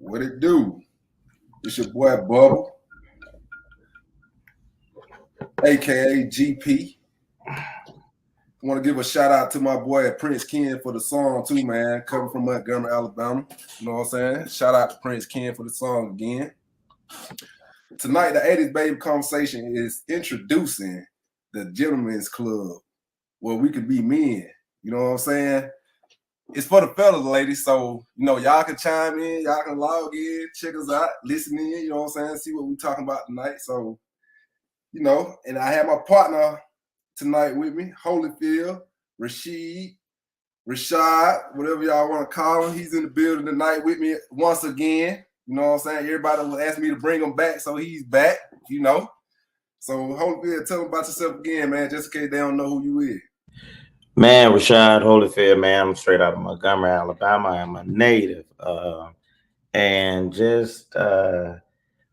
What it do? It's your boy Bubble, aka GP. Want to give a shout out to my boy Prince Ken for the song too, man. Coming from Montgomery, Alabama. You know what I'm saying? Shout out to Prince Ken for the song again. Tonight, the 80s Baby Conversation is introducing the Gentlemen's Club, where we could be men. You know what I'm saying? It's for the fellas, ladies. So, y'all can chime in, y'all can log in, check us out, listen in, you know what I'm saying? See what we talking about tonight. So, and I have my partner tonight with me, Holyfield, Rashad, whatever y'all want to call him. He's in the building tonight with me once again. You know what I'm saying? Everybody will ask me to bring him back, so he's back, So, Holyfield, tell them about yourself again, man, just in case they don't know who you is. Man, Rashad Holyfield, man, I'm straight out of Montgomery, Alabama. I'm a native and just a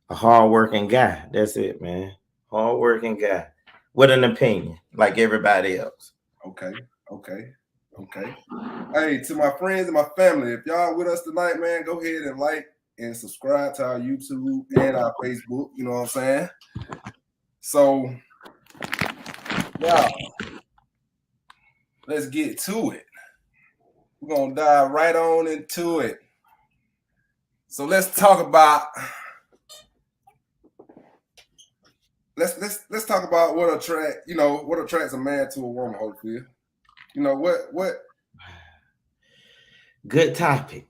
hardworking guy. That's it, man. Hardworking guy with an opinion like everybody else. Okay. Hey, to my friends and my family, if y'all with us tonight, man, go ahead and like and subscribe to our YouTube and our Facebook. You know what I'm saying? So, yeah, let's get to it. We're gonna dive right on into it. So let's talk about let's talk about what attracts a man to a woman, Holyfield. What Good topic.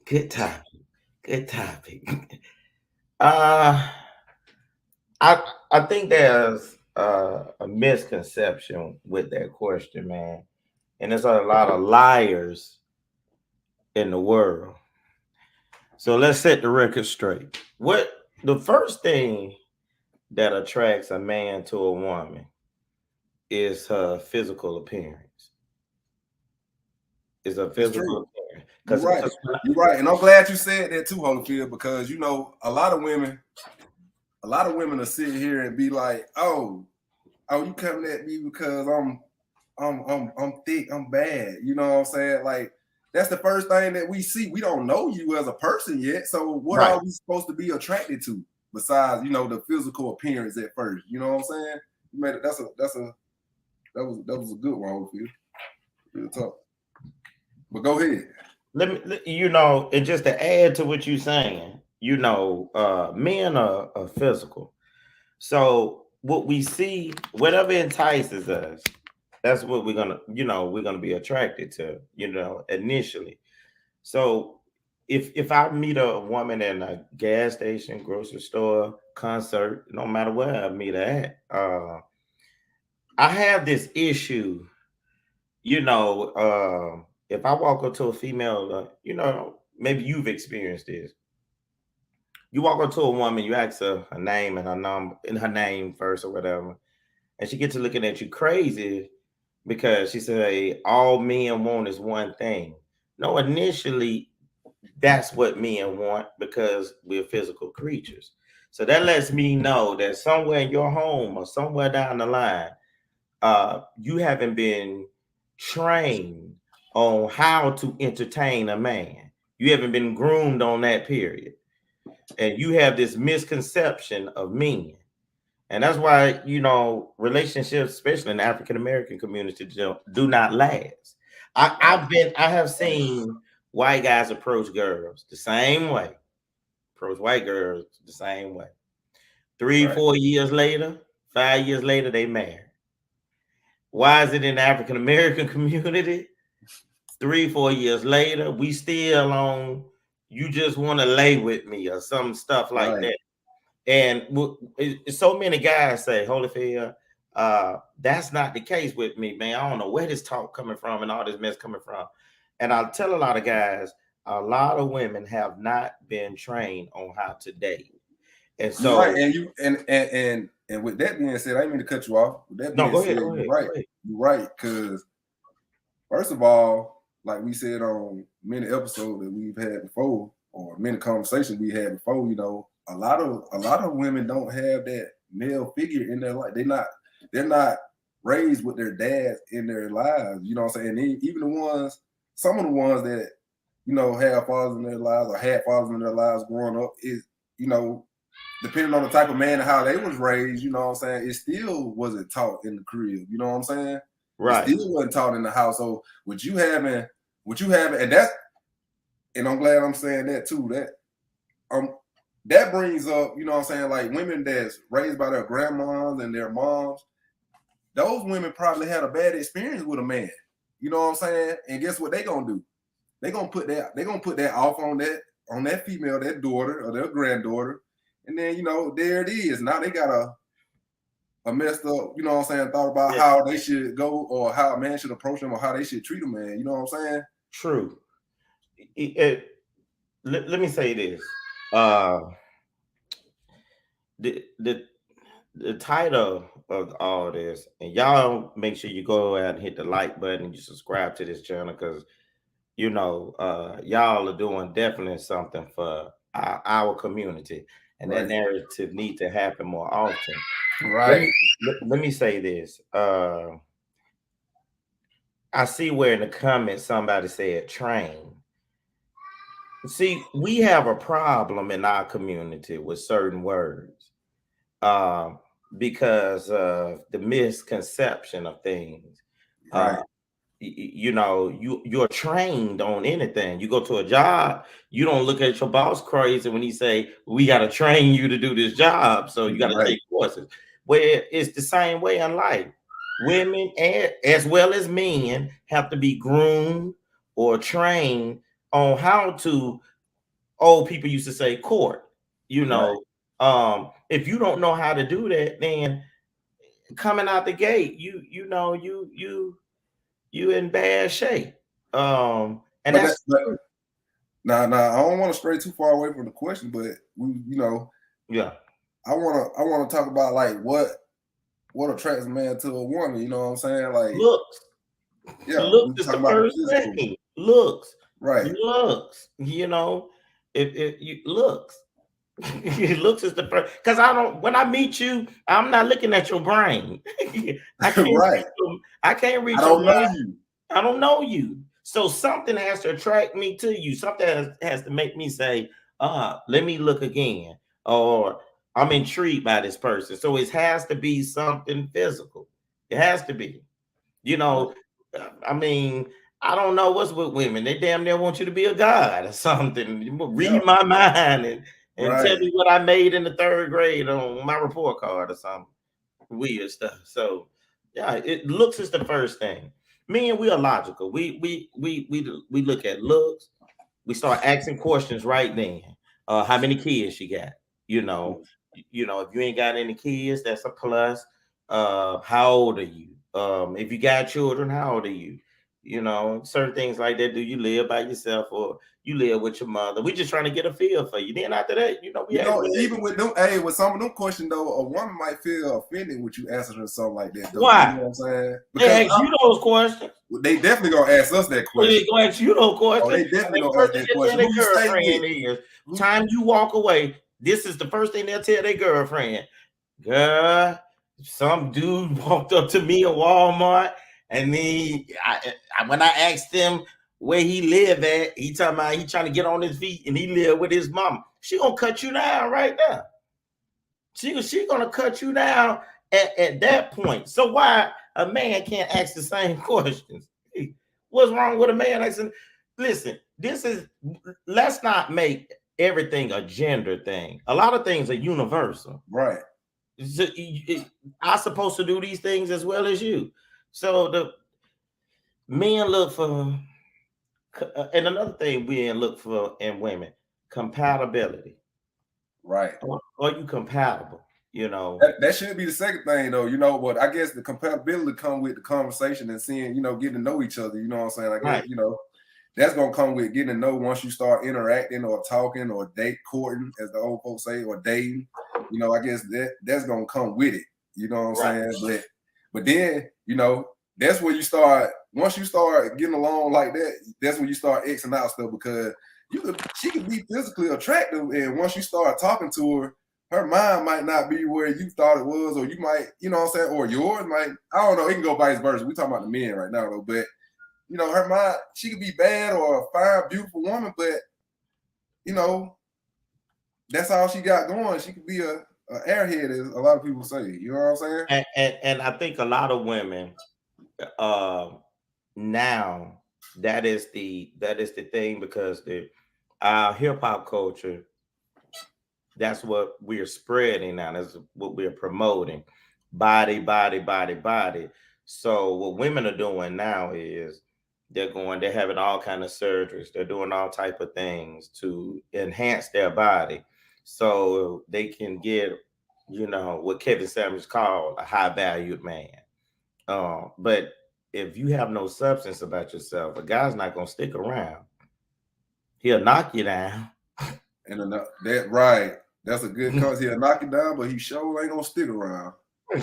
I think there's a misconception with that question, man. And there's a lot of liars in the world. So let's set the record straight. What the first thing that attracts a man to a woman is her physical appearance. Is a physical appearance. You're right. And I'm glad you said that too, Holyfield, because a lot of women will sit here and be like, oh, you coming at me because I'm thick, I'm bad. You know what I'm saying? Like, that's the first thing that we see. We don't know you as a person yet. So what are we supposed to be attracted to besides, the physical appearance at first? You know what I'm saying? You made it. That was a good one, Holyfield. Good talk. But go ahead. Let me, and just to add to what you're saying, men are physical. So what we see, whatever entices us, that's what we're gonna be attracted to, initially. So if I meet a woman in a gas station, grocery store, concert, no matter where I meet her at, I have this issue, if I walk up to a female, maybe you've experienced this. You walk up to a woman, you ask her name and her number and her name first or whatever, and she gets to looking at you crazy because she said, hey, all men want is one thing. No, initially, that's what men want because we're physical creatures. So that lets me know that somewhere in your home or somewhere down the line, you haven't been trained on how to entertain a man. You haven't been groomed on that period. And you have this misconception of men. And that's why, relationships, especially in the African American community, do not last. I have seen white guys approach girls the same way, approach white girls the same way. 4 years later, 5 years later, they married. Why is it in the African American community? 3-4 years later, we still on, you just want to lay with me or some stuff like that. And so many guys say, Holyfield, that's not the case with me, man. I don't know where this talk coming from and all this mess coming from. And I'll tell a lot of guys, a lot of women have not been trained on how to date. And so, and with that being said, I didn't mean to cut you off. With that being said, you're right. Because first of all, like we said on many episodes that we've had before, or many conversations we had before, a lot of women don't have that male figure in their life. They're not raised with their dads in their lives. You know what I'm saying? Even some of the ones that you know, have fathers in their lives or had fathers in their lives growing up, is, you know, depending on the type of man and how they was raised, you know what I'm saying, it still wasn't taught in the crib. You know what I'm saying? Right. It still wasn't taught in the household. What you having, and that's, and I'm glad I'm saying that too. That brings up, you know what I'm saying, like women that's raised by their grandmas and their moms. Those women probably had a bad experience with a man. You know what I'm saying? And guess what they gonna do? They gonna put that off on that female, their daughter or their granddaughter, and then, you know, there it is. Now they got a messed up, you know what I'm saying, thought about how they should go or how a man should approach them or how they should treat a man. You know what I'm saying? True. Let me say this. The title of all this, and y'all make sure you go out and hit the like button and you subscribe to this channel, because you know y'all are doing definitely something for our community, and that narrative need to happen more often. Right. Let me say this. I see where in the comments somebody said train. See, we have a problem in our community with certain words because of the misconception of things. Right. You know, you're trained on anything. You go to a job, you don't look at your boss crazy when he say, we got to train you to do this job, so you got to take courses. Where it's the same way in life. Women as well as men have to be groomed or trained on how to, old people used to say, court. You know, if you don't know how to do that, then coming out the gate, you in bad shape. And that's now I don't want to stray too far away from the question, but you know, I want to talk about like what attracts a man to a woman. You know what I'm saying? Like looks. Yeah, looks is the first thing. Looks. Right. Looks. You know, if you looks. Looks is the first, because when I meet you, I'm not looking at your brain. I can't reach your brain. I don't know you. So something has to attract me to you. Something has to make me say, let me look again, or I'm intrigued by this person. So it has to be something physical. It has to be. You know, I mean, I don't know what's with women. They damn near want you to be a god or something. Read my mind and tell me what I made in the 3rd grade on my report card or something weird stuff. So yeah, it looks is the first thing. Men, we are logical. We look at looks. We start asking questions right then. How many kids you got? You know, if you ain't got any kids, that's a plus. How old are you? If you got children, how old are you? You know, certain things like that. Do you live by yourself or you live with your mother? We just trying to get a feel for you. Then after that, even with them, with some of them questions though, a woman might feel offended with you answering something like that. Though. Why? You know what I'm saying? Because they ask you those questions. They definitely gonna ask us that question. They gonna ask you those questions. They definitely gonna ask that question. Who you stay with? Time you walk away, this is the first thing they'll tell their girlfriend. Girl, some dude walked up to me at Walmart, and then when I asked him where he live at, he talking about he trying to get on his feet, and he live with his mama. She gonna cut you down right now. She gonna cut you down at that point. So why a man can't ask the same questions? What's wrong with a man asking? Listen, let's not make everything a gender thing. A lot of things are universal. Right. So, I'm supposed to do these things as well as you. So the men look for, and another thing we look for in women, compatibility. Right. Are you compatible? You know, that should be the second thing though, you know, but I guess the compatibility come with the conversation and seeing, you know, getting to know each other, you know what I'm saying? I guess, you know, that's gonna come with getting to know once you start interacting or talking or courting, as the old folks say, or dating. You know, I guess that's gonna come with it. You know what I'm saying? But then, you know, that's where you start. Once you start getting along like that, that's when you start Xing out stuff, because she could be physically attractive, and once you start talking to her mind might not be where you thought it was, or you might, you know what I'm saying, or yours might, I don't know, it can go vice versa. We're talking about the men right now though, but you know, her mind, she could be bad or a fine, beautiful woman, but you know, that's all she got going. She could be a airhead, as a lot of people say. You know what I'm saying? And I think a lot of women now that is the thing, because our hip hop culture, that's what we're spreading now. That's what we're promoting. Body, body, body, body. So what women are doing now is they're having all kind of surgeries. They're doing all type of things to enhance their body so they can get, you know, what Kevin Samuels called a high valued man. But if you have no substance about yourself, a guy's not gonna stick around. He'll knock you down. And that right. That's a good cause. He'll knock it down, but he sure ain't gonna stick around. I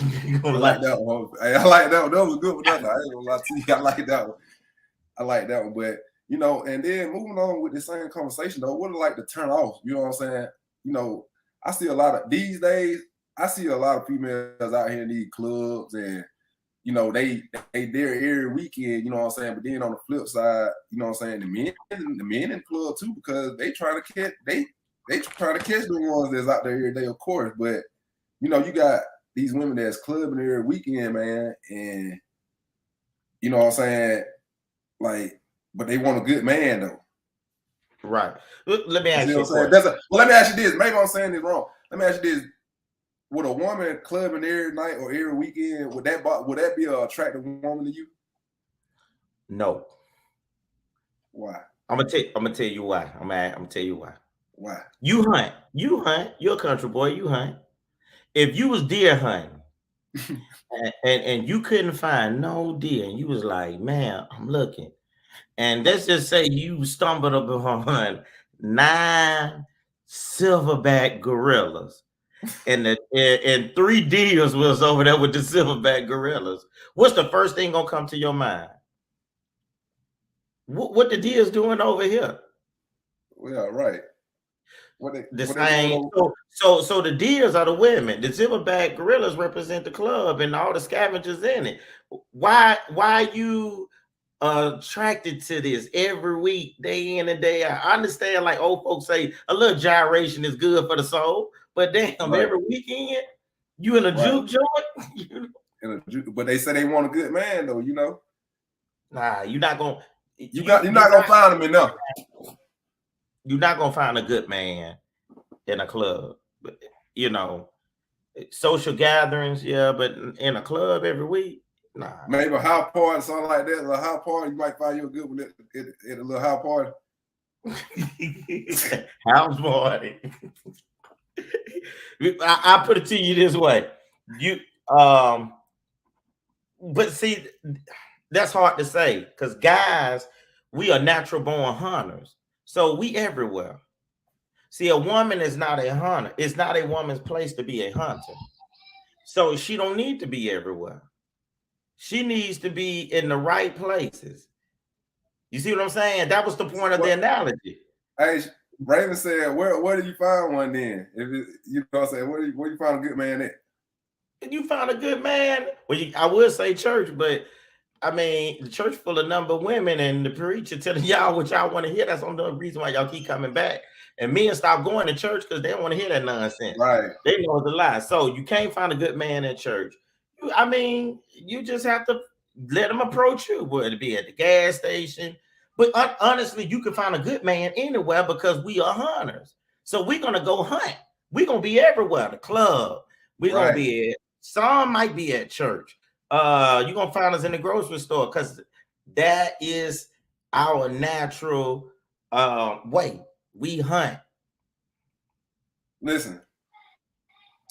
like that one. I like that one. That was a good one. I ain't gonna lie to you. I like that one. I like that one. But you know, and then moving on with the same conversation though, what it like to turn off? You know what I'm saying? You know, I see a lot of these days. I see a lot of females out here in these clubs, and you know, they there every weekend. You know what I'm saying? But then on the flip side, you know what I'm saying, the men in the club too, because they trying to catch trying to catch the ones that's out there every day, of course. But you know, you got these women that's clubbing every weekend, man, and you know what I'm saying, like, but they want a good man though. Right. Let me ask you. Let me ask you this. Maybe I'm saying this wrong. Let me ask you this: would a woman clubbing every night or every weekend, would that be an attractive woman to you? No. Why? I'm gonna tell you why. I'm gonna tell you why. Why? You hunt. You're a country boy. You hunt. If you was deer hunting and you couldn't find no deer, and you was like, man, I'm looking, and let's just say you stumbled upon 9 silverback gorillas, and 3 deers was over there with the silverback gorillas, what's the first thing gonna come to your mind? What the deer's doing over here? Well, right. So the deers are the women. The silverback gorillas represent the club and all the scavengers in it. Why you attracted to this every week, day in and day out? I understand, like old folks say, a little gyration is good for the soul, but damn, right. Every weekend you in a juke joint. But they say they want a good man though, you know. Nah, you're not gonna. You're not gonna find him enough. You're not gonna find a good man in a club. But, you know, social gatherings, yeah, but in a club every week, nah. Maybe a house party, something like that. A little house party, you might find you a good one at a little house party. House party. I put it to you this way: but see, that's hard to say because guys, we are natural born hunters, so we everywhere. See, a woman is not a hunter. It's not a woman's place to be a hunter. So she don't need to be everywhere. She needs to be in the right places. You see what I'm saying? That was the point of the analogy. Hey, Raven said, where did you find one then? If it, you know what I'm saying, where you find a good man at? You found a good man? Well, I would say church, but I mean, the church full of number of women and the preacher telling y'all what y'all want to hear. That's the reason why y'all keep coming back. And men stop going to church because they don't want to hear that nonsense. Right. They know it's a lie. So you can't find a good man in church. I mean, you just have to let them approach you, whether it be at the gas station. But honestly, you can find a good man anywhere because we are hunters. So we're going to go hunt. We're going to be everywhere. The club. We're going to be at, some might be at church. You're going to find us in the grocery store because that is our natural way. We hunt. Listen,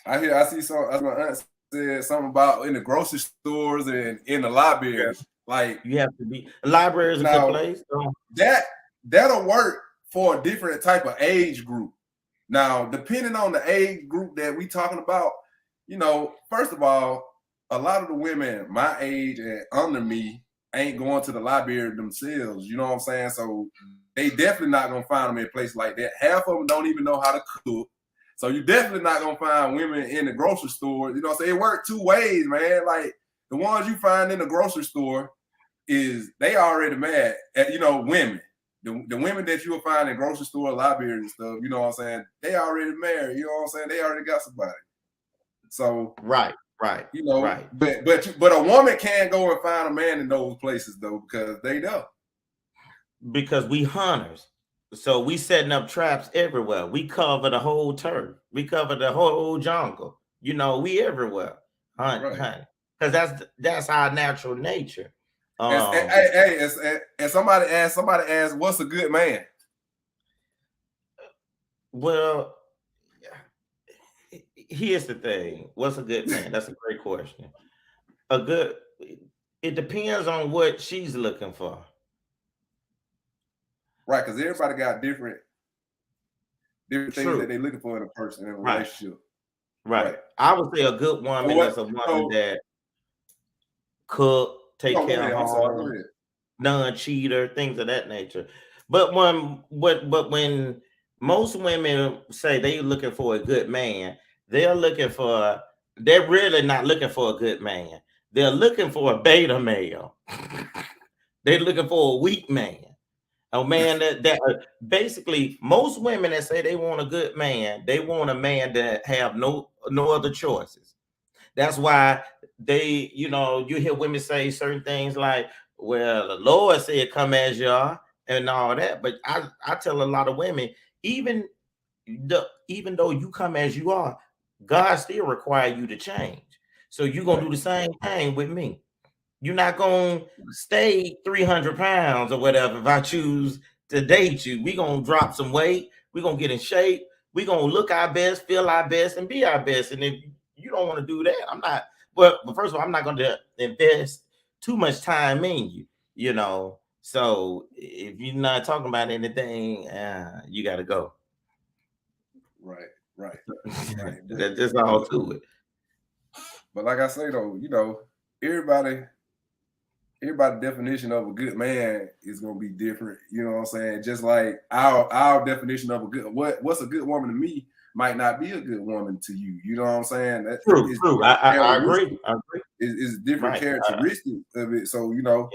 I see some, as my aunt said, something about in the grocery stores and in the libraries. Yeah. Like you have to be. A library is a good place. That'll work for a different type of age group. Now, depending on the age group that we talking about, you know, first of all, a lot of the women my age and under me ain't going to the library themselves. You know what I'm saying? So they definitely not gonna find them in a place like that. Half of them don't even know how to cook. So you definitely not gonna find women in the grocery store. You know what I'm saying? It worked two ways, man. Like the ones you find in the grocery store, is they already mad at, you know, women. The women that you'll find in grocery store, libraries and stuff, you know what I'm saying? They already married, you know what I'm saying? They already got somebody. So right, you know, right. But a woman can't go and find a man in those places though, because they don't. Because we hunters. So we setting up traps everywhere. We cover the whole turf. We cover the whole jungle. You know, we everywhere. Hunt. Because that's our natural nature. And somebody asked, what's a good man? Well, here's the thing. What's a good man? That's a great question. It depends on what she's looking for. Right, because everybody got different things that they're looking for in a person, in a relationship. Right. I would say a good woman is a woman that cook, take care of home, non-cheater, things of that nature. But when most women say they're looking for a good man, they're really not looking for a good man. They're looking for a beta male. They're looking for a weak man. A man that basically most women that say they want a good man, they want a man that have no other choices. That's why they, you know, you hear women say certain things like, well, the Lord said come as you are and all that. But I tell a lot of women, even though you come as you are, God still requires you to change. So you're gonna do the same thing with me. You're not gonna stay 300 pounds or whatever if I choose to date you. We're gonna drop some weight, we're gonna get in shape, we're gonna look our best, feel our best, and be our best. And if you don't want to do that, I'm not. But first of all, I'm not gonna invest too much time in you, you know. So if you're not talking about anything, you gotta go. Right. That's just all to it. But like I say though, you know, everybody's definition of a good man is gonna be different. You know what I'm saying? Just like our definition of a good what's a good woman to me might not be a good woman to you. You know what I'm saying? That's true. I agree. It's different characteristics of it. So you know,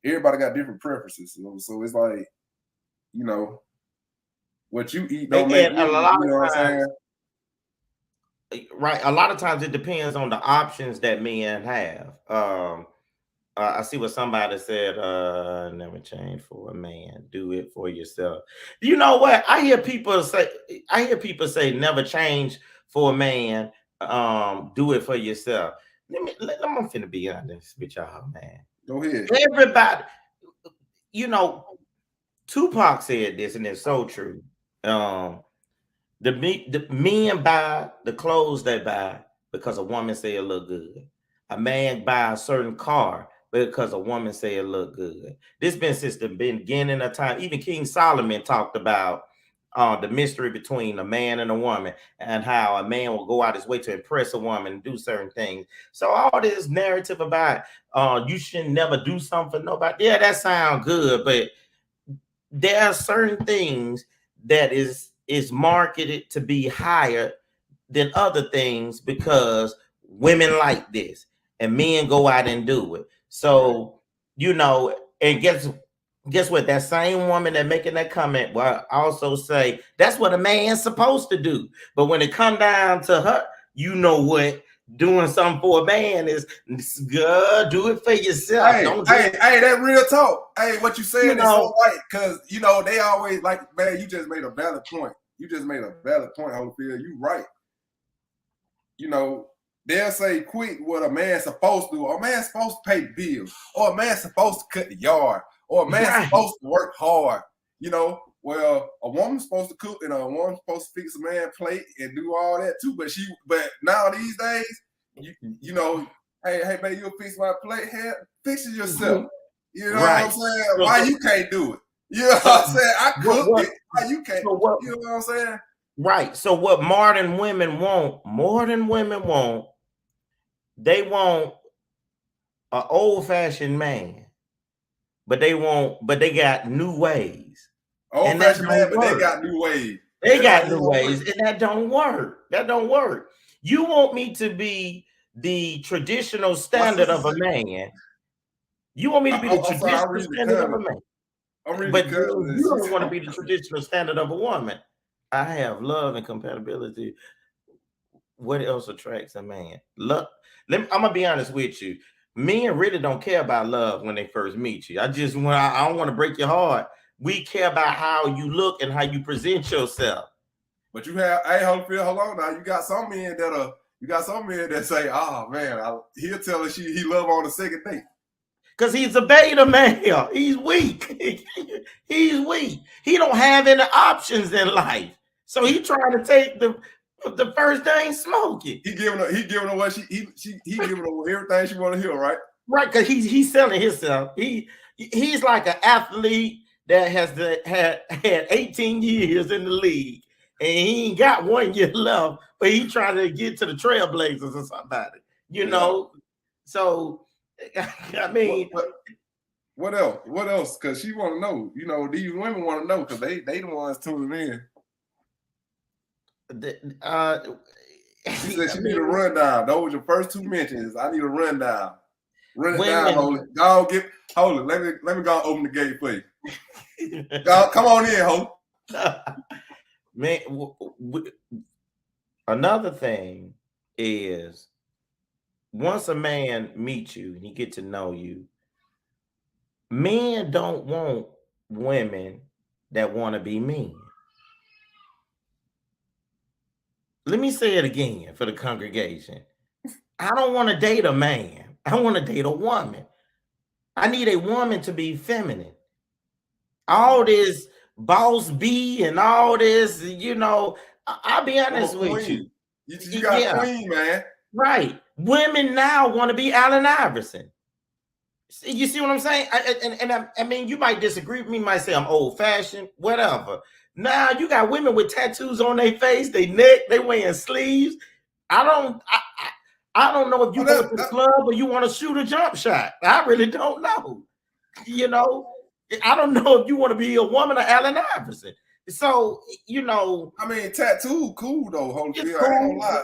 everybody got different preferences. So it's like, you know, what you eat don't make you. You know what I'm saying? Right. A lot of times it depends on the options that men have. I see what somebody said, never change for a man, do it for yourself. You know what? I hear people say never change for a man, do it for yourself. I'm finna be honest with y'all, man. Go ahead. Everybody, you know, Tupac said this, and it's so true. The men buy the clothes they buy because a woman say it look good. A man buy a certain car because a woman say it look good. This been since the beginning of time. Even King Solomon talked about the mystery between a man and a woman, and how a man will go out his way to impress a woman and do certain things. So all this narrative about you should never do something for nobody. Yeah, that sounds good, but there are certain things that is marketed to be higher than other things because women like this and men go out and do it. So, you know, and guess what? That same woman that making that comment will also say that's what a man's supposed to do. But when it come down to her, you know what? Doing something for a man is good. Do it for yourself. Hey, that real talk. Hey, what you saying is so right, because you know they always like, man, you just made a valid point. Holyfield. You right. You know, they'll say quit what a man's supposed to do. A man's supposed to pay bills, or a man's supposed to cut the yard, or a man's supposed to work hard. You know, well, a woman's supposed to cook, and a woman's supposed to fix a man's plate and do all that too. But now these days, you know, hey, baby, you'll fix my plate. Hey, fix it yourself. You know what I'm saying? Why you can't do it? You know what I'm saying? I cook it. Why you can't? You know what I'm saying? Right. So what modern women want, they want an old-fashioned man, but they got new ways. Old-fashioned man, but they got new ways. They got new ways, and that don't work. You want me to be the traditional standard of a man, You want me to be the I'm sorry, I'm traditional reading the standard of a comment. man, I'm reading but the comment. you don't want to be the traditional standard of a woman. I have love and compatibility. What else attracts a man? Love. I'm gonna be honest with you. Men really don't care about love when they first meet you. I don't want to break your heart. We care about how you look and how you present yourself. But you have, hey, Holyfield, hold on now. You got some men that say, "Oh man, he'll tell her he love on the second date." Because he's a beta male. He's weak. He's weak. He don't have any options in life. So he trying to take the first thing smoking. He giving her what he giving her everything she want to hear, right? Right, because he's selling himself. He's like an athlete that has had 18 years in the league, and he ain't got 1 year left, but he trying to get to the Trailblazers or somebody, you know. So I mean, what else? What else? Because she want to know. You know, these women want to know because they the ones tuning in. She said she need a rundown. Those were your first two mentions. I need a rundown. Run it down, Holy. Go get Holy. Let me go open the gate for you. Go, come on in, Holy. Man, another thing is once a man meets you and he get to know you, men don't want women that want to be mean. Let me say it again for the congregation. I don't want to date a man. I want to date a woman. I need a woman to be feminine. All this boss B and all this, you know, I'll be honest with you. You got a queen, man. Right. Women now want to be Allen Iverson. You see what I'm saying? I mean, you might disagree with me, might say I'm old-fashioned, whatever. Now you got women with tattoos on their face, their neck, they wearing sleeves. I don't know if you go to the club or you want to shoot a jump shot. I really don't know. You know, I don't know if you want to be a woman or Allen Iverson. So, you know, I mean, tattoo cool though, Holyfield. Cool. I ain't gonna lie.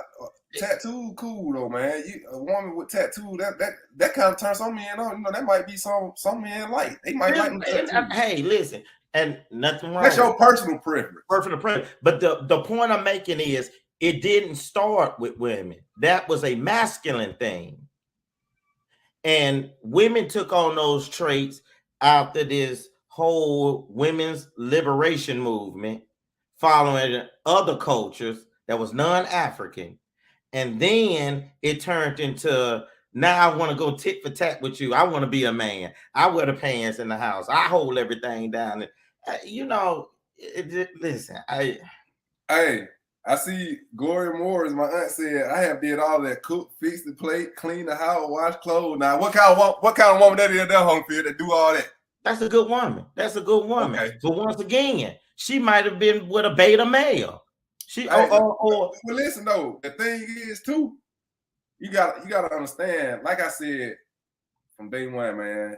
Tattoo a woman with tattoo that kind of turns some men on. You know, that might be some men like. They might like tattoo. Hey, listen, and nothing wrong. That's your personal preference. But the point I'm making is it didn't start with women. That was a masculine thing. And women took on those traits after this whole women's liberation movement, following other cultures that was non-African. And then it turned into, now I want to go tit for tat with you. I want to be a man. I wear the pants in the house. I hold everything down. You know, listen, I see Gloria Moore, as my aunt said, I have did all that: cook, fix the plate, clean the house, wash clothes. Now, what kind of woman that is that Holyfield that do all that? That's a good woman. That's a good woman. Okay. But once again, she might have been with a beta male. But listen though, the thing is too, you gotta understand. Like I said from day one, man,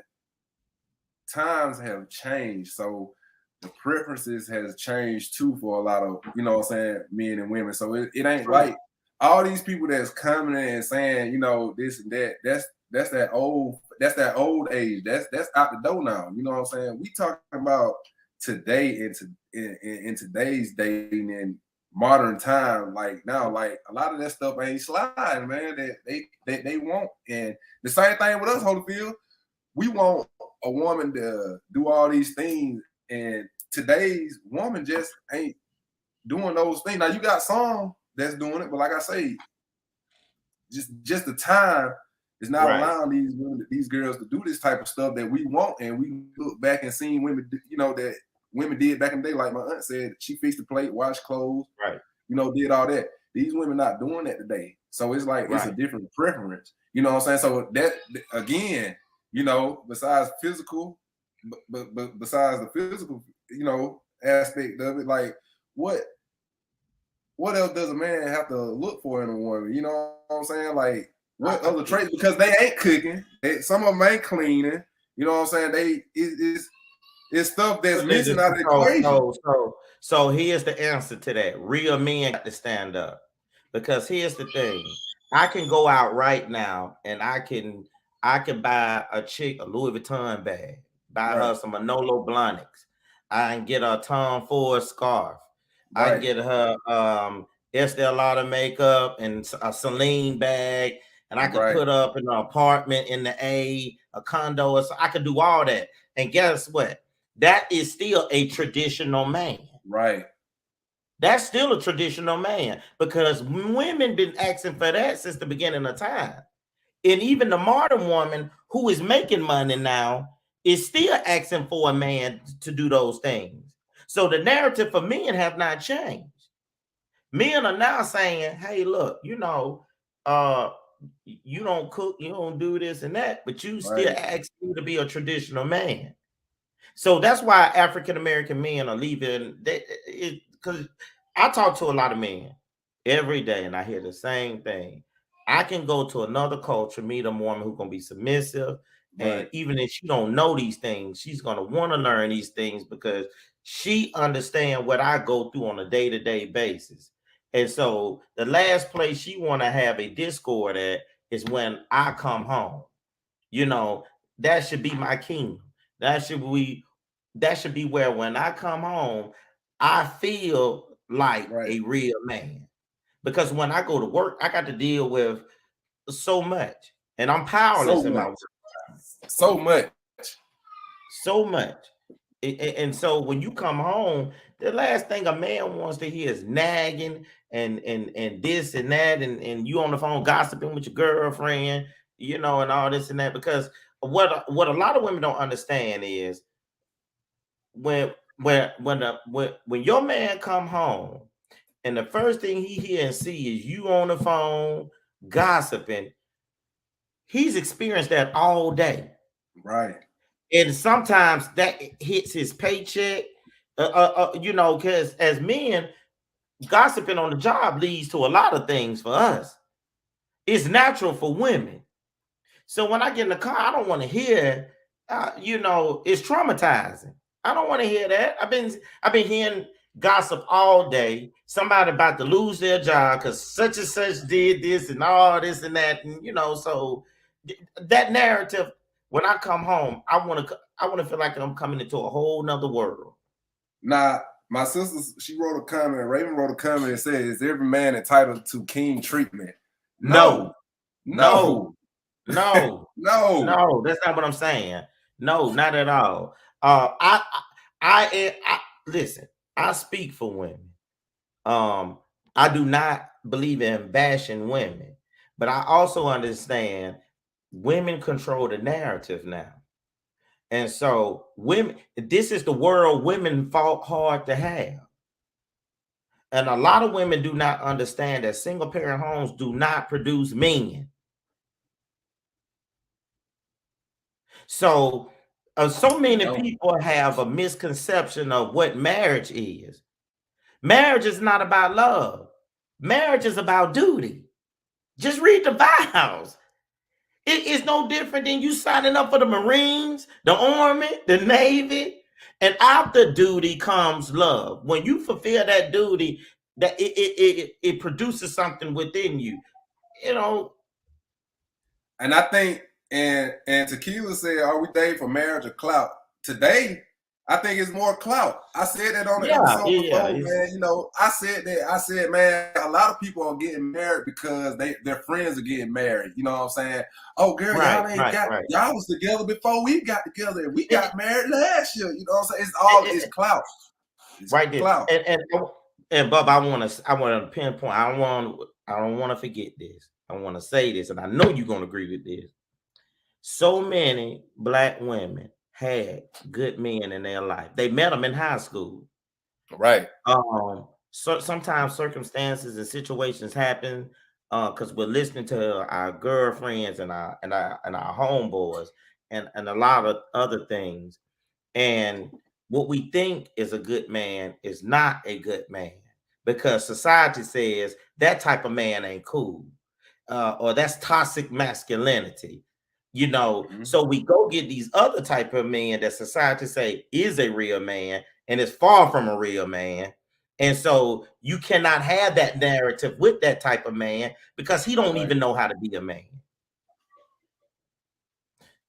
times have changed, so the preferences has changed too for a lot of, you know what I'm saying, men and women. So it ain't like all these people that's coming in and saying, you know, this and that. That's that old age. That's out the door now. You know what I'm saying? We talking about today in today's dating and modern time, like now, like a lot of that stuff ain't sliding, man. That they want. And the same thing with us, Holyfield. We want a woman to do all these things, and today's woman just ain't doing those things. Now you got some that's doing it, but like I say, just the time is not allowing these women, these girls to do this type of stuff that we want. And we look back and seen women, you know, that women did back in the day. Like my aunt said, she fixed the plate, washed clothes, you know, did all that. These women not doing that today. So it's like it's a different preference. You know what I'm saying? So that again, you know, besides physical, but besides the physical, you know, aspect of it, like what else does a man have to look for in a woman? You know what I'm saying? Like what other traits? Because they ain't cooking. Some of them ain't cleaning. You know what I'm saying? It's stuff that's missing out of the equation. So here's the answer to that. Real men got to stand up. Because here's the thing. I can go out right now and I can I can buy a chick a Louis Vuitton bag, buy her Right. some Manolo Blahniks. I can get her a Tom Ford scarf. I can Right. get her Estee Lauder makeup and a Celine bag, and I could Right. put up in an apartment in the a condo, or so I could do all that. And guess what? That is still a traditional man. Right. That's still a traditional man because women been asking for that since the beginning of time. And even the modern woman who is making money now is still asking for a man to do those things. So the narrative for men have not changed. Men are now saying, hey, look, you know, you don't cook, you don't do this and that, but you still Right. ask me to be a traditional man. So that's why African American men are leaving. Because I talk to a lot of men every day, and I hear the same thing. I can go to another culture, meet a woman who's gonna be submissive, and Right. even if she don't know these things, she's gonna want to learn these things because she understands what I go through on a day-to-day basis. And so the last place she want to have a discord at is when I come home. You know, that should be my kingdom. That should be where when I come home, I feel like Right. a real man. Because when I go to work, I got to deal with so much. And I'm powerless So in my much. work. So much. So much. And so when you come home, the last thing a man wants to hear is nagging and this and that, and you on the phone gossiping with your girlfriend, you know, and all this and that. Because what a lot of women don't understand is when your man come home and the first thing he hear and see is you on the phone gossiping, he's experienced that all day. Right. And sometimes that hits his paycheck, you know, because as men, gossiping on the job leads to a lot of things for us. It's natural for women. So when I get in the car, I don't want to hear, you know, it's traumatizing. I don't want to hear that. I've been hearing gossip all day. Somebody about to lose their job because such and such did this and all this and that, and you know, so that narrative. When I come home, I want to feel like I'm coming into a whole nother world. Now, my sister, she wrote a comment. Raven wrote a comment and said, "Is every man entitled to king treatment?" No, No. no, No. no. That's not what I'm saying. No, not at all. I listen. I speak for women. I do not believe in bashing women, but I also understand women control the narrative now. And so women, this is the world women fought hard to have. And a lot of women do not understand that single parent homes do not produce men. So so many people have a misconception of what marriage is. Marriage is not about love. Marriage is about duty. Just read the vows. It is no different than you signing up for the Marines, the Army, the Navy, and after duty comes love. When you fulfill that duty, that it produces something within you, you know. And I think, and Tequila said, "Are we dating for marriage or clout?" Today, I think it's more clout. I said that on the episode before, man. You know, I said, man, a lot of people are getting married because their friends are getting married. You know what I'm saying? Oh, girl, y'all was together before we got together. We got married last year. You know what I'm saying? It's clout. It's right there. Clout. And Bob, I want to pinpoint. I don't want to forget this. I want to say this, and I know you're gonna agree with this. So many black women had good men in their life. They met them in high school. Right. So sometimes circumstances and situations happen because we're listening to our girlfriends and our homeboys and a lot of other things. And what we think is a good man is not a good man because society says that type of man ain't cool, or that's toxic masculinity. You know, so we go get these other type of men that society say is a real man and is far from a real man. And so you cannot have that narrative with that type of man because he don't even know how to be a man.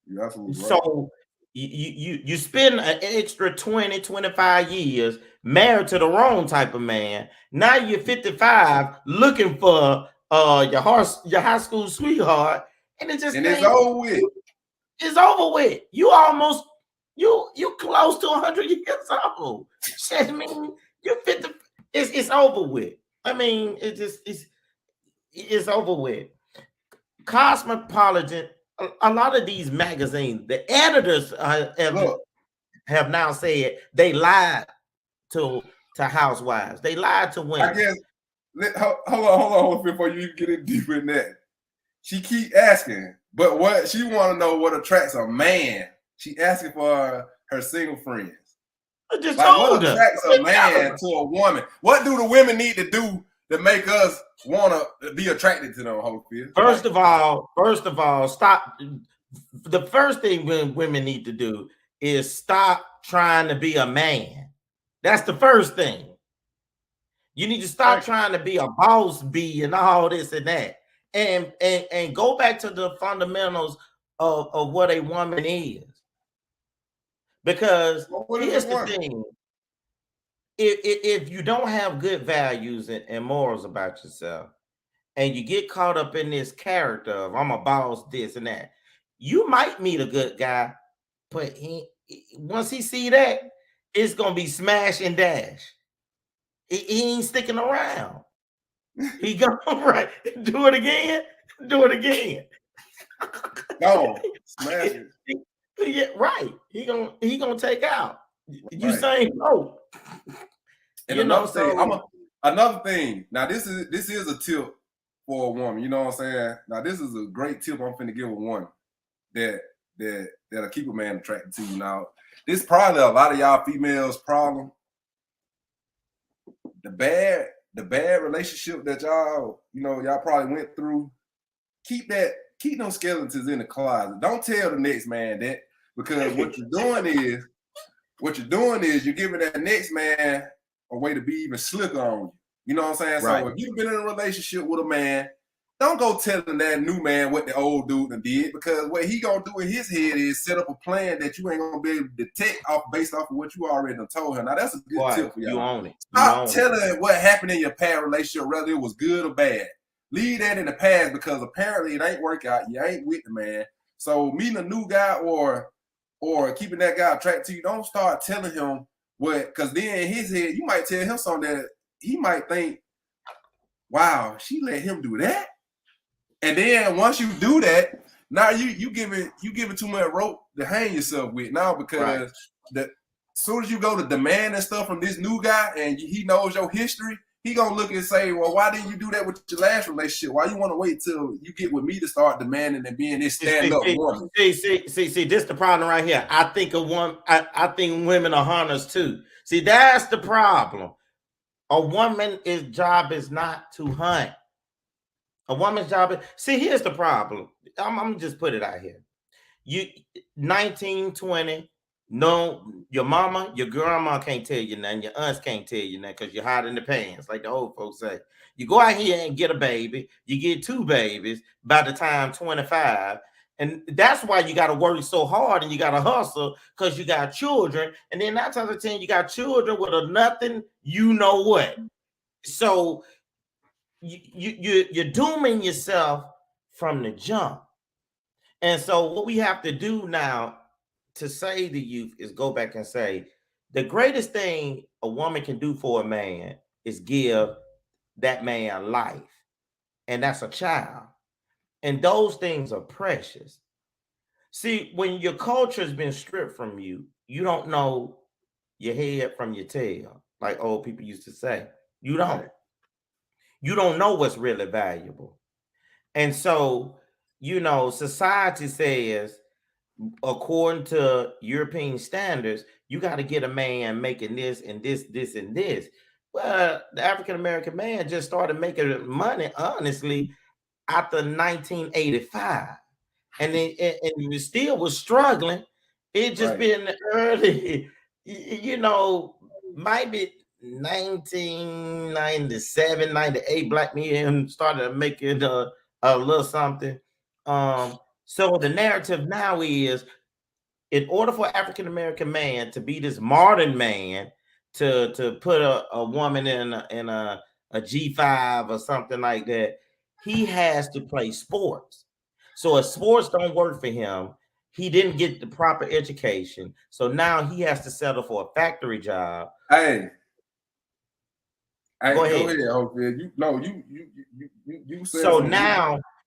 You're absolutely right. So you spend an extra 20, 25 years married to the wrong type of man. Now you're 55 looking for your high school sweetheart, and it just it's over with. It's over with. You almost you close to 100 years old. Shit, I mean, you 50. It's over with. I mean, it's over with. Cosmopolitan. A lot of these magazines, the editors have now said they lied to housewives. They lied to women. I guess. Hold on, before you get in deeper in that. She keep asking, but what she want to know what attracts a man. She asking for her single friends. Like what attracts a man to a woman? What do the women need to do to make us want to be attracted to them, Hopefield? First of all, stop. The first thing women need to do is stop trying to be a man. That's the first thing. You need to stop trying to be a boss bee and all this and that, and go back to the fundamentals of what a woman is. Because here's the thing. If you don't have good values and morals about yourself, and you get caught up in this character of I'm a boss, this and that, you might meet a good guy, but once he see that, it's gonna be smash and dash. He ain't sticking around. He gonna do it again. No, smash it. Yeah, right. He gonna take out. You saying no. And another thing. Now this is a tip for a woman. You know what I'm saying? Now this is a great tip I'm finna give a woman that'll keep a man attracted to you. Now this is probably a lot of y'all females' problem. The bad relationship that y'all probably went through. Keep them skeletons in the closet. Don't tell the next man that, because what you're doing is you're giving that next man a way to be even slicker on you. You know what I'm saying? Right. So if you've been in a relationship with a man, don't go telling that new man what the old dude did, because what he gonna do in his head is set up a plan that you ain't gonna be able to detect based off of what you already done told him. Now that's a good tip for y'all. You own it. Stop telling what happened in your past relationship, whether it was good or bad. Leave that in the past, because apparently it ain't work out. You ain't with the man. So meeting a new guy or keeping that guy attracted to you, don't start telling him what, because then in his head, you might tell him something that he might think, wow, she let him do that. And then once you do that, now you giving too much rope to hang yourself with now, because as soon as you go to demanding stuff from this new guy and he knows your history, he gonna look and say, well, why didn't you do that with your last relationship? Why you want to wait till you get with me to start demanding and being this stand-up woman? See, this the problem right here. I think women are hunters too. See, that's the problem. A woman's job is not to hunt. A woman's job is, here's the problem. I'm gonna just put it out here. You 19, 20. No, your mama, your grandma can't tell you nothing. Your aunts can't tell you nothing because you're hot in the pants, like the old folks say. You go out here and get a baby. You get 2 babies by the time 25. And that's why you got to work so hard and you got to hustle, because you got children. And then 9 times out of 10, you got children with a nothing, you know what. So you're dooming yourself from the jump. And so what we have to do now to save the youth is go back and say, the greatest thing a woman can do for a man is give that man life. And that's a child. And those things are precious. See, when your culture has been stripped from you, you don't know your head from your tail, like old people used to say. You don't. You don't know what's really valuable. And so, society says, according to European standards, you got to get a man making this and this, this and this. Well, the African-American man just started making money, honestly, after 1985. And we still was struggling. It just been early, maybe 1997, 98, black men started making a little something. So the narrative now is, in order for African American man to be this modern man, to put a woman in a G5 or something like that, he has to play sports. So if sports don't work for him, he didn't get the proper education. So now he has to settle for a factory job. Hey, Go ahead. You said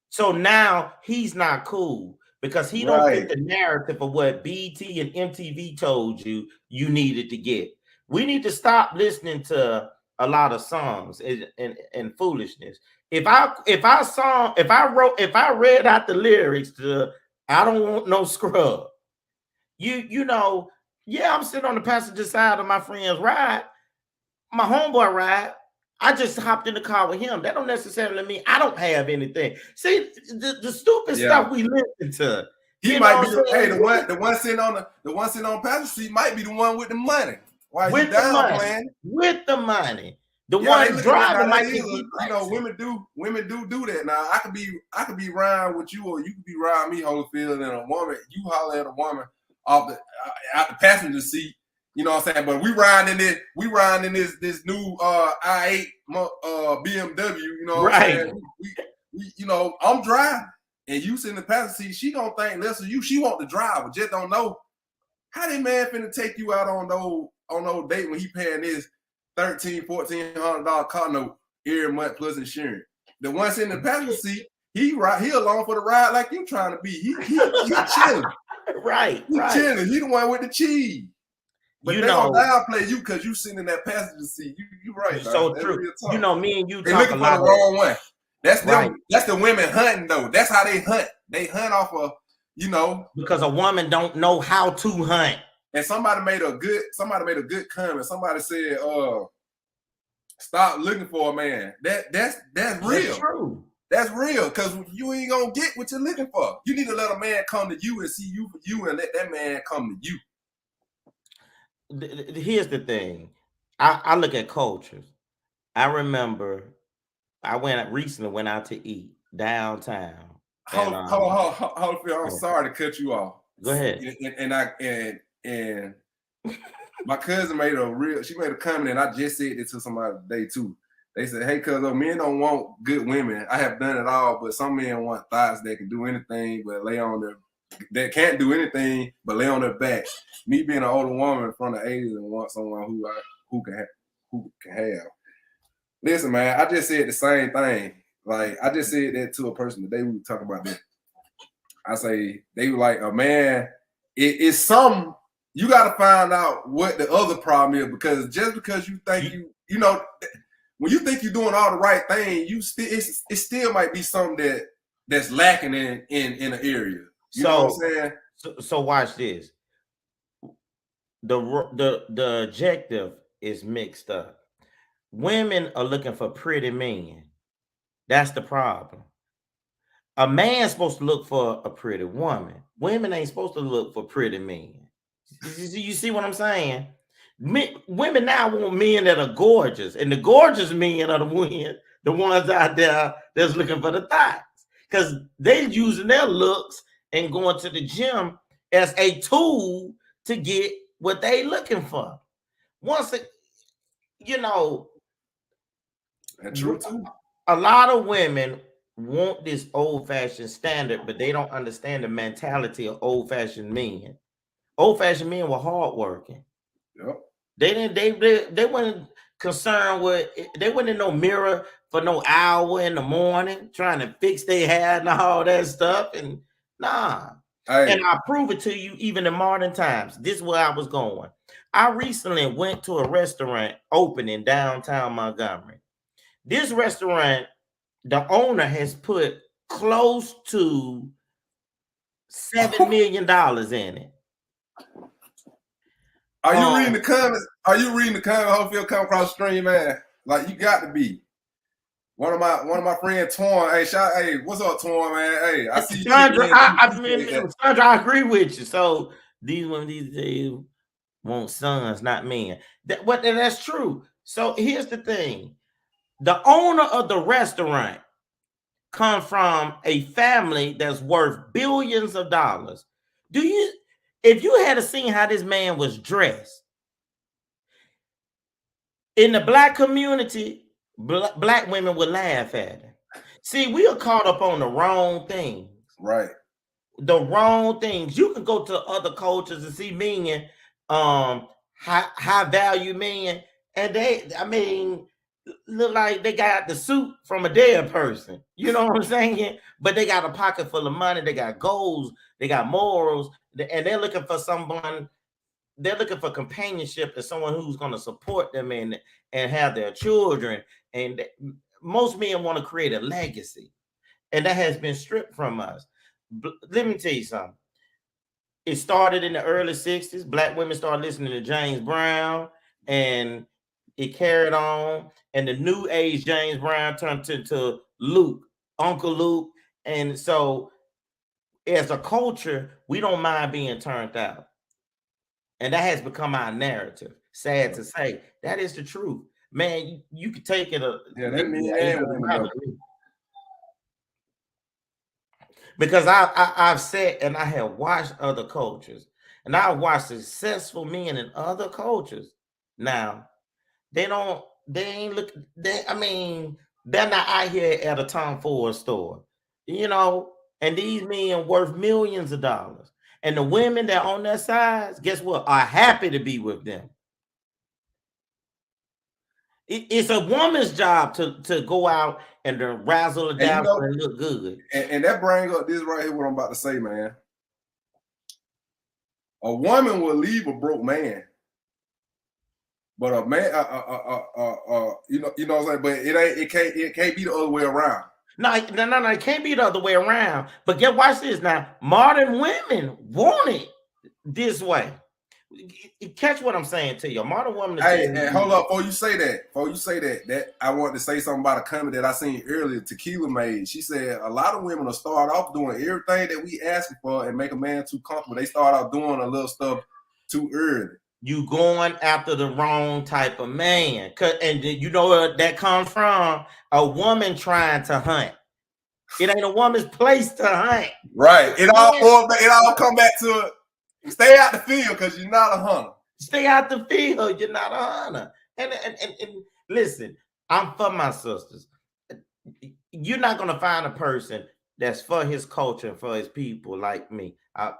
so now he's not cool because he don't fit the narrative of what BT and MTV told you needed to get. We need to stop listening to a lot of songs and foolishness. If I read out the lyrics to "I Don't Want No Scrub," you know, yeah, I'm sitting on the passenger side of my friend's ride, my homeboy ride. I just hopped in the car with him. That don't necessarily mean I don't have anything. See, the stupid stuff we listen to. He might be the one sitting on the passenger seat might be the one with the money. Why with you down, man? With the money. The one driving might be, women do that. Now I could be riding with you, or you could be riding me, Holyfield, and a woman. You holler at a woman out the passenger seat. You know what I'm saying? But we riding in this new i8 BMW. You know what I'm saying? We you know, I'm driving and you sit in the passenger seat. She gonna think less of you. She want to drive, but just don't know how that man finna take you out on no date when he paying this $1,300-$1,400 car note every month plus insurance. The one sitting in the passenger seat, he along for the ride like you trying to be. He chilling. He chilling. He the one with the cheese. But they gonna downplay you because you sitting in that passenger seat. You right. So true. You know, me and you they looking for the wrong one. That's them. That's the women hunting though. That's how they hunt. They hunt off of, you know, because a woman don't know how to hunt. And somebody made a good comment. Somebody said, stop looking for a man. That's real. That's true. That's real, because you ain't gonna get what you're looking for. You need to let a man come to you and see you for you, and let that man come to you. Here's the thing. I look at cultures. I remember I recently went out to eat downtown. Hold on. I'm sorry to cut you off. Go ahead. And my cousin made a comment, and I just said it to somebody today too. They said, "Hey, cuz men don't want good women. I have done it all, but some men want thighs that can do anything but lay on their, that can't do anything but lay on their back." Me being an older woman from the 80s and want someone who can have. Listen, man, I just said the same thing. Like, I just said that to a person today. We were talking about that. I say they were like, a man, it's something. You got to find out what the other problem is, because just because you think you know, when you think you're doing all the right thing, it still might be something that's lacking in an area. You know what I'm saying? So watch this. The objective is mixed up. Women are looking for pretty men. That's the problem. A man's supposed to look for a pretty woman. Women ain't supposed to look for pretty men. You see what I'm saying? Women now want men that are gorgeous, and the gorgeous men are the ones out there that's looking for the thighs, because they're using their looks and going to the gym as a tool to get what they looking for. That's true too. A lot of women want this old-fashioned standard, but they don't understand the mentality of old-fashioned men. Old-fashioned men were hardworking. Yep. They weren't concerned with, they weren't in no mirror for no hour in the morning trying to fix their hair and all that stuff. And nah. Hey. And I prove it to you even in modern times. This is where I was going. I recently went to a restaurant opening downtown Montgomery. This restaurant, the owner has put close to $7 million in it. Are you reading the comments? Holyfield come across the stream, man. Like, you got to be. One of my friends, Torn. Hey, what's up, Torn, man? Hey, I see Sandra, Sandra, I agree with you. So these days want sons, not men. That's true. So here's the thing. The owner of the restaurant come from a family that's worth billions of dollars. If you had seen how this man was dressed in the black community, black women would laugh at him. See, we are caught up on the wrong things. Right. The wrong things. You can go to other cultures and see men, high value men, and they look like they got the suit from a dead person. You know what I'm saying? But they got a pocket full of money, they got goals, they got morals, and they're looking for someone, they're looking for companionship and someone who's going to support them and have their children. And most men want to create a legacy, and that has been stripped from us. Let me tell you something. It started in the early 60s. Black women started listening to James Brown, and it carried on. And the new age James Brown turned into Luke, Uncle Luke. And so as a culture, we don't mind being turned out. And that has become our narrative. Sad to say, that is the truth. Man, you could take it. Because I've said, and I have watched other cultures, and I've watched successful men in other cultures. Now, they're not out here at a Tom Ford store, and these men worth millions of dollars. And the women that on their sides, guess what, are happy to be with them. It's a woman's job to go out and to razzle it down and look good. And that brings up this right here, what I'm about to say, man. A woman will leave a broke man, but a man, you know what I'm saying. But it can't be the other way around. No, it can't be the other way around. But watch this now. Modern women want it this way. Catch what I'm saying to you. Modern woman. Hey, hold up. Before you say that, I want to say something about a comment that I seen earlier. Tequila made. She said a lot of women will start off doing everything that we asking for and make a man too comfortable. They start out doing a little stuff too early. You going after the wrong type of man, and you know where that comes from? A woman trying to hunt. It ain't a woman's place to hunt. Right. It all come back to it. Stay out the field because you're not a hunter. Stay out the field. You're not a hunter. And listen, I'm for my sisters. You're not going to find a person that's for his culture and for his people like me. I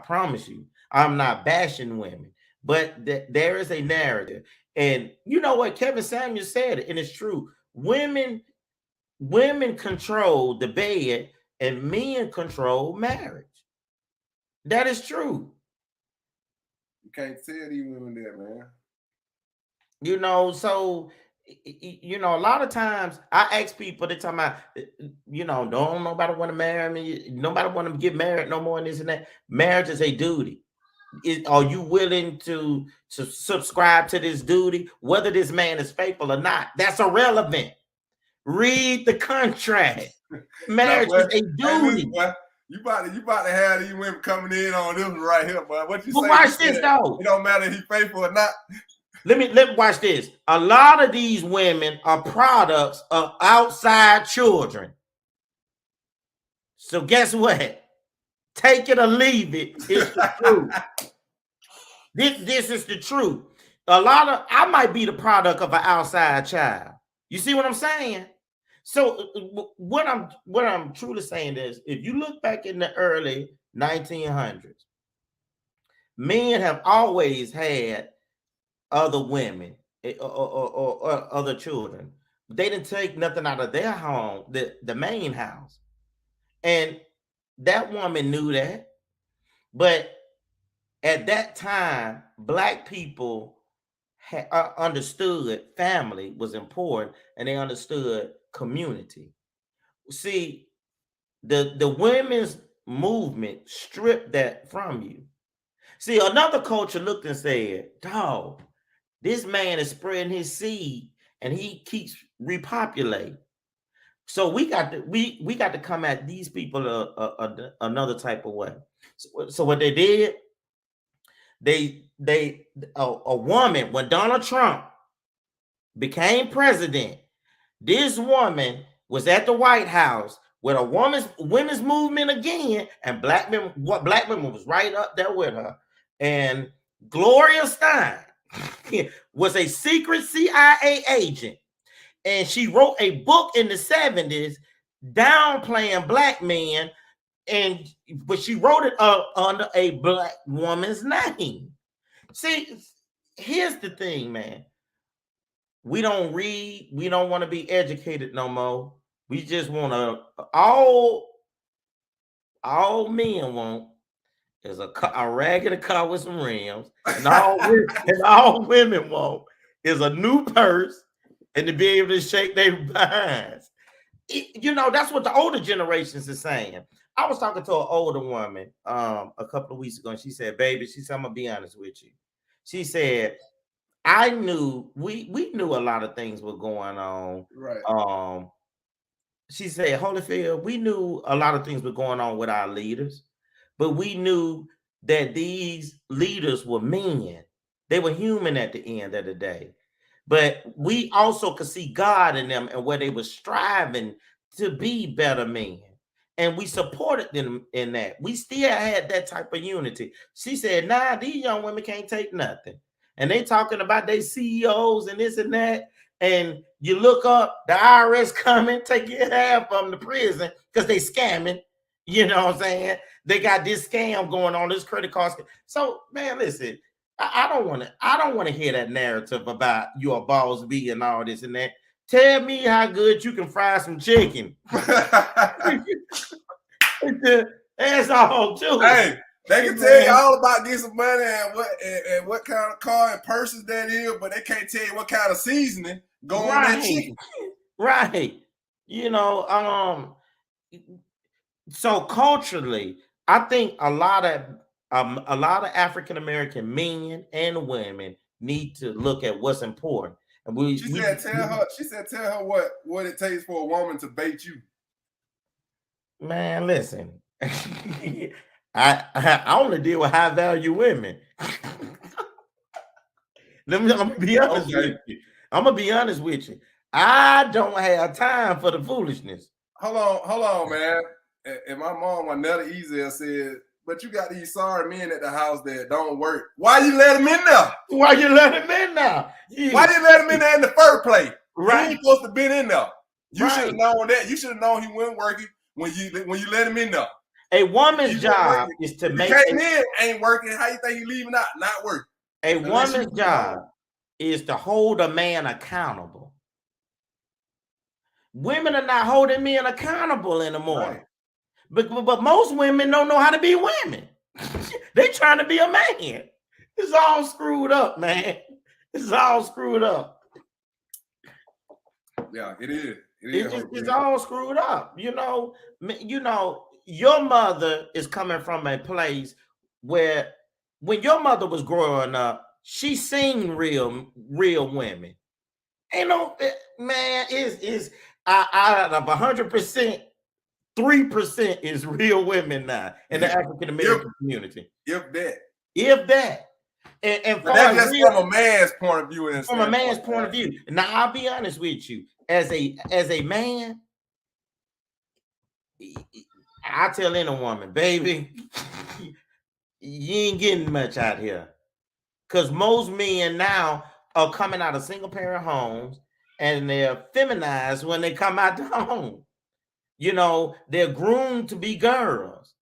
promise you. I'm not bashing women, but there is a narrative. And you know what? Kevin Samuels said it, and it's true. Women control the bed and men control marriage. That is true. Can't tell these women that, man. So a lot of times I ask people, they talking about, don't nobody want to marry me, nobody want to get married no more, and this and that. Marriage is a duty. Are you willing to subscribe to this duty, whether this man is faithful or not? That's irrelevant. Read the contract. Marriage is a duty. Hey, You about to have these women coming in on this right here, but what you say? Watch this though. It don't matter if he's faithful or not. Let me watch this. A lot of these women are products of outside children. So guess what? Take it or leave it. It's the truth. This is the truth. I might be the product of an outside child. You see what I'm saying? So what I'm truly saying is, if you look back in the early 1900s, men have always had other women or other children. They didn't take nothing out of their home, the main house. And that woman knew that. But at that time, Black people understood family was important, and they understood community. See, the women's movement stripped that from you. See, another culture looked and said, dog, this man is spreading his seed and he keeps repopulating. So we got to come at these people another type of way. So what they did, a woman, when Donald Trump became president, this woman was at the White House with a women's movement again, and black women was right up there with her. And Gloria Stein was a secret CIA agent, and she wrote a book in the 70s downplaying black men, but she wrote it under a black woman's name. See, here's the thing, man. We don't read. We don't want to be educated no more. We just want to, all men want is a regular car with some rims, and all women want is a new purse and to be able to shake their behinds. That's what the older generations are saying. I was talking to an older woman a couple of weeks ago, and she said, baby, she said, I'm gonna be honest with you. She said, I knew we knew a lot of things were going on. Right. She said, Holyfield, we knew a lot of things were going on with our leaders, but we knew that these leaders were men. They were human at the end of the day. But we also could see God in them and where they were striving to be better men. And we supported them in that. We still had that type of unity. She said, nah, these young women can't take nothing. And they talking about their CEOs and this and that. And you look up, the IRS coming, take your half from the prison because they scamming. You know what I'm saying? They got this scam going on, this credit card. So, man, listen, I don't want to hear that narrative about your boss B and all this and that. Tell me how good you can fry some chicken. That's all too. Hey, they can tell you all about getting some money and what kind of car and purses that is, but they can't tell you what kind of seasoning going on that chicken. Right. So culturally, I think a lot of African American men and women need to look at what's important. And she said, tell her what it takes for a woman to bait you. Man, listen, I only deal with high value women. I'm gonna be honest with you. I'm gonna be honest with you. I don't have time for the foolishness. Hold on, man. And my mom, Netta Ezel, said, but you got these sorry men at the house that don't work. Why you let them in there? Why you let them in there? Yeah. Why you let him in there in the first place? Right. He ain't supposed to be in there. You should have known that. You should have known he wasn't working when you let him in there. A woman's job is to make came in, ain't working. How you think he leaving out? Not working. A woman's job is to hold a man accountable. Women are not holding men accountable anymore. Right. But most women don't know how to be women. They trying to be a man. It's all screwed up, man. It's all screwed up. Yeah, it is. It's all screwed up. Your mother is coming from a place where when your mother was growing up, she seen real women. Ain't no man is out of 100%. 3% is real women now in the African American community. If that. And that's just from a man's point of view. From a man's point of view. Now, I'll be honest with you. As a man, I tell any woman, baby, you ain't getting much out here. Because most men now are coming out of single parent homes and they're feminized when they come out the home. They're groomed to be girls.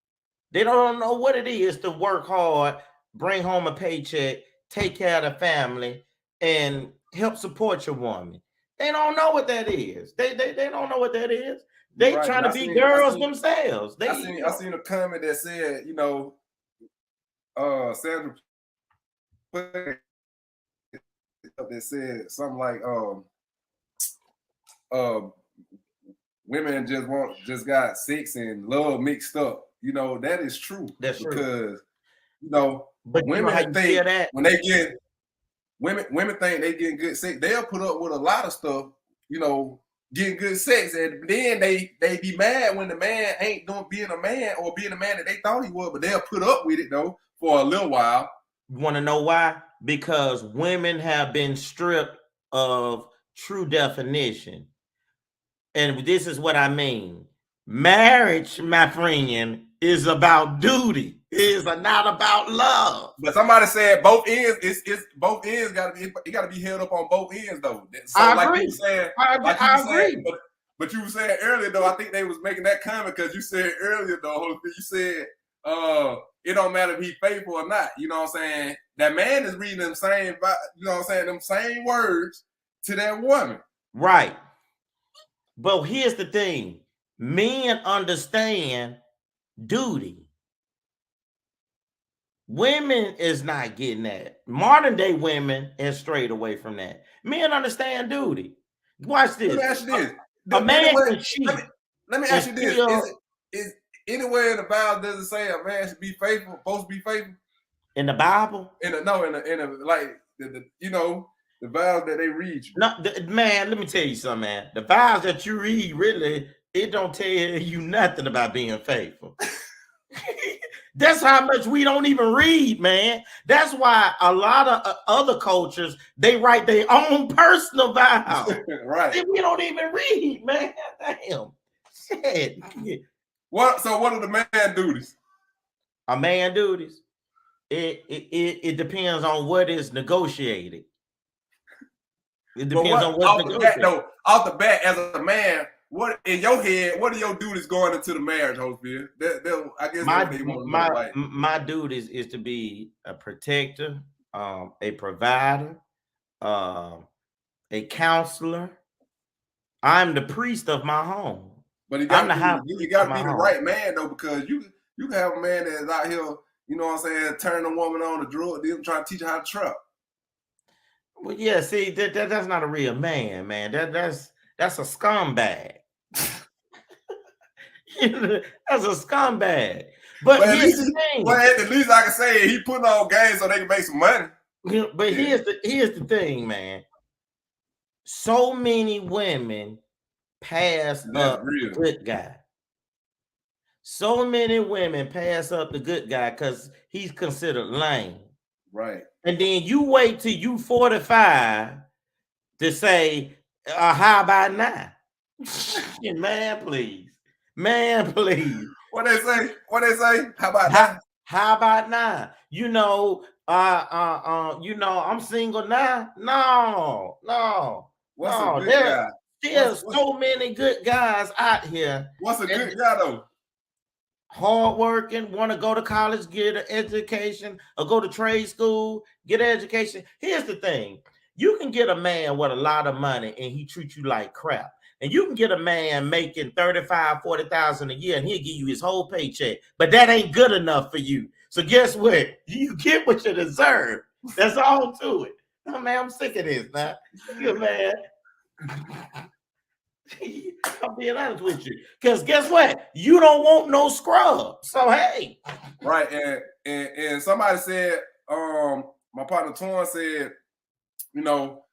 They don't know what it is to work hard, bring home a paycheck, take care of the family, and help support your woman. They don't know what that is. They don't know what that is. They trying to be girls themselves. I seen a comment that said, Sandra that said something like, women just got sex and love mixed up. That is true. That's because but women think that when they get women think they getting good sex, they'll put up with a lot of stuff, getting good sex, and then they be mad when the man ain't being a man or being a man that they thought he was, but they'll put up with it though for a little while. You want to know why? Because women have been stripped of true definition. And this is what I mean. Marriage, my friend, is about duty. It is not about love. But somebody said both ends. It's both ends got to be. It got to be held up on both ends though. So I like agree. you were saying, I agree. but you were saying earlier though. I think they was making that comment because you said earlier though. You said it don't matter if he faithful or not. You know what I'm saying? That man is reading them same. You know what I'm saying? Them same words to that woman. Right. But here's the thing. Men understand duty. Women is not getting that. Modern day women has strayed away from that. Men understand duty. Watch this. Let me ask you this. A man can cheat. Let me ask you this. Is anywhere in the Bible does it say a man should be faithful, supposed to be faithful? In the Bible? In a like the you know, the vows that they read you. No, man, let me tell you something, man. The vows that you read, really, it don't tell you nothing about being faithful. That's how much we don't even read, man. That's why a lot of other cultures, they write their own personal vows. Right. We don't even read, man. Damn. Shit. What are the man duties? A man duties. It depends on what is negotiated. It depends on what's negotiated. Off the bat, as a man, what in your head? What are your duties going into the marriage, Hopefield? I guess my duties is to be a protector, a provider, a counselor. I'm the priest of my home. But you got to be the right man though, because you can have a man that's out here, you know what I'm saying, turning a woman on the drug, then trying to teach her how to trap. Well, yeah, see, that's not a real man, man. That's a scumbag. That's a scumbag. But here's the thing. Well, at least I can say he putting on games so they can make some money. But here's the thing, man. So many women pass up the good guy. So many women pass up the good guy because he's considered lame. Right. And then you wait till you 45 to say, how about now? Man, please. Man, please. What they say? How about now? How about now? You know, I'm single now. No. What's a good guy? There's so many good guys out here. What's a good guy though? Hardworking, want to go to college, get an education, or go to trade school, get an education. Here's the thing. You can get a man with a lot of money and he treats you like crap. And you can get a man making $35,000, $40,000 a year and he'll give you his whole paycheck. But that ain't good enough for you. So guess what? You get what you deserve. That's all to it. Oh, man, I'm sick of this now. Good man. I'm being honest with you. Because guess what? You don't want no scrub. So hey. Right. And somebody said, my partner Torn said, you know,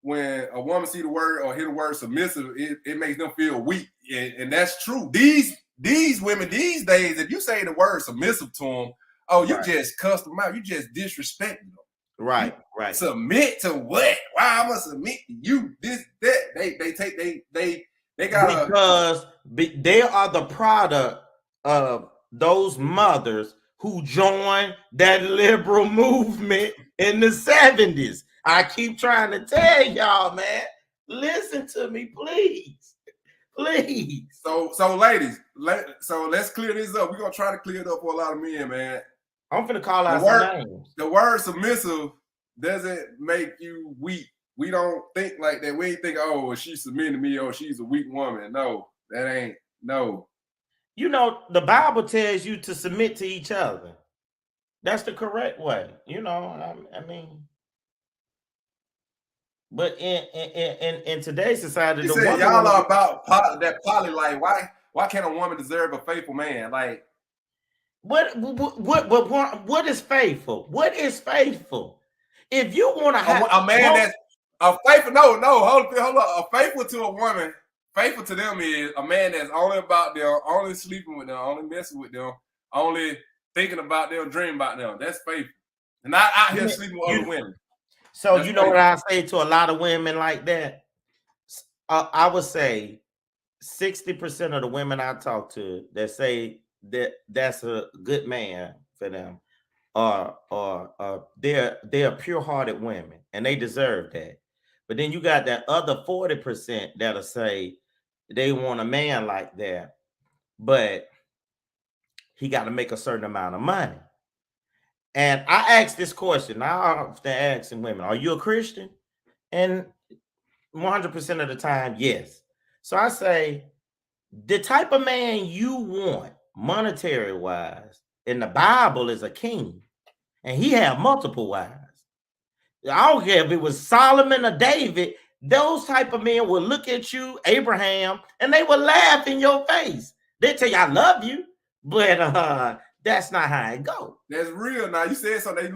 when a woman see the word or hear the word submissive, it makes them feel weak. And that's true. These women these days, if you say the word submissive to them, you just cuss them out. You just disrespect them. Right. Submit to what? Why I'm gonna submit to you? This, that. They got because they are the product of those mothers who joined that liberal movement in the 70s. I keep trying to tell y'all, man. Listen to me, please. So ladies, let's clear this up. We're gonna try to clear it up for a lot of men, man. I'm finna call out some names. The word submissive doesn't make you weak. We don't think like that. We ain't think, oh, she's submitting to me or she's a weak woman. No, that ain't, no. You know, the Bible tells you to submit to each other. That's the correct way. You know, I mean, but in today's society, he said, y'all are about that poly life. Why can't a woman deserve a faithful man? Like, what is faithful? What is faithful? If you want to have a man that's a faithful, hold up. A faithful to a woman, faithful to them is a man that's only about them, only sleeping with them, only messing with them, only thinking about them, dreaming about them. That's faithful. And not out here sleeping with other women. So that's you know faithful. What I say to a lot of women like that? I would say 60% of the women I talk to that say that that's a good man for them are they're pure-hearted women and they deserve that. But then you got that other 40% that'll say they want a man like that, but he got to make a certain amount of money. And I asked this question. I often ask women, are you a Christian? And 100% of the time, yes. So I say, the type of man you want, monetary wise, in the Bible is a king, and he had multiple wives. I don't care if it was Solomon or David, those type of men will look at you, Abraham, and they will laugh in your face. They tell you, I love you, but that's not how it goes. That's real. Now you said so. They